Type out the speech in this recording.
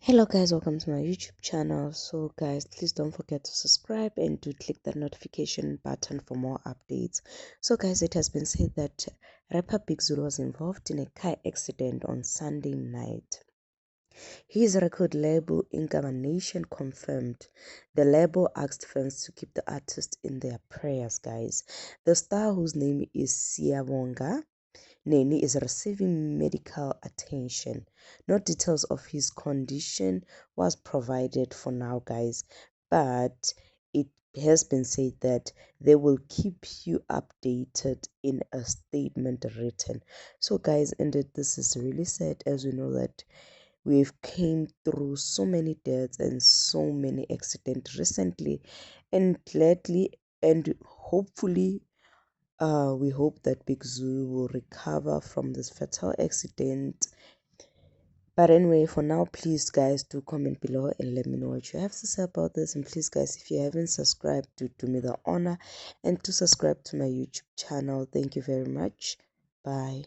Hello guys, welcome to my YouTube channel. So guys, please don't forget to subscribe and to click that notification button for more updates. So guys, it has been said that rapper Big Zulu was involved in a car accident on Sunday night. His record label Inkaba Nation confirmed. The label asked fans to keep the artist in their prayers, guys. The star, whose name is Siyabonga Neni, is receiving medical attention. No details of his condition was provided for now, guys, but it has been said that they will keep you updated in a statement written. So guys, indeed this is really sad, as we know that we've came through so many deaths and so many accidents recently and lately, and hopefully we hope that Big Zoo will recover from this fatal accident. But anyway, for now, please guys do comment below and let me know what you have to say about this. And please guys, if you haven't subscribed, do me the honor and to subscribe to my YouTube channel. Thank you very much. Bye.